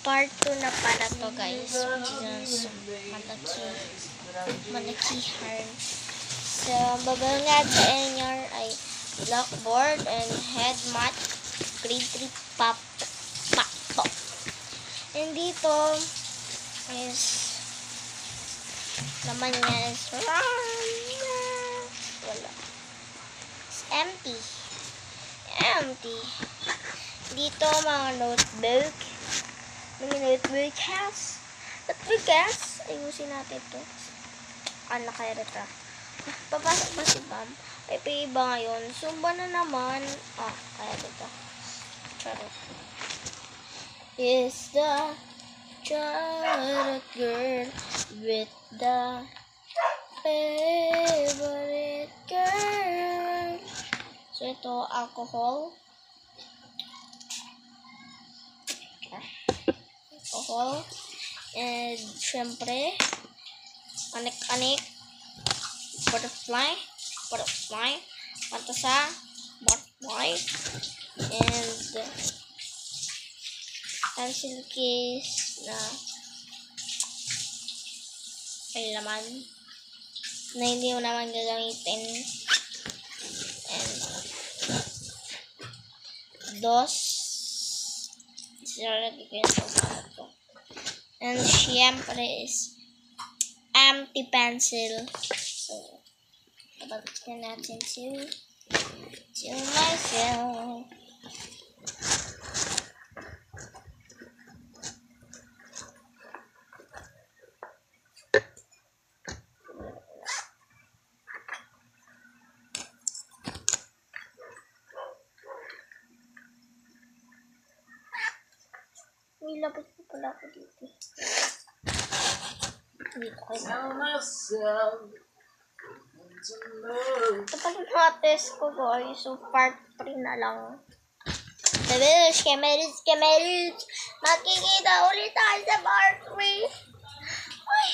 part 2 na pala to guys, which is malakihan. So, babal nga sa inyo ay blackboard and head mat grade 3 pakto. And dito is naman niya is wala. It's empty. Dito mga notebook. Mga notebook house. Ayusin natin to. Anak kaya rita. Papasok ba si Bam? Ay, iba ngayon. Sumba na naman. Kaya rita. Charot. Is the charot girl with the favorite girl. So, ito, alcohol. And, syempre, anik-anik, butterfly, pantasa, butterfly, and pencil case na ay laman na hindi mo naman gagamitin, and and syempre is empty pencil. So, babalikan natin to myself. May labas po pala ako dito. Dito kayo. Ito pala mga test ko guys. So part 3 na lang. Babish, kamerits. Makikita ulit tayo sa part 3. Ay.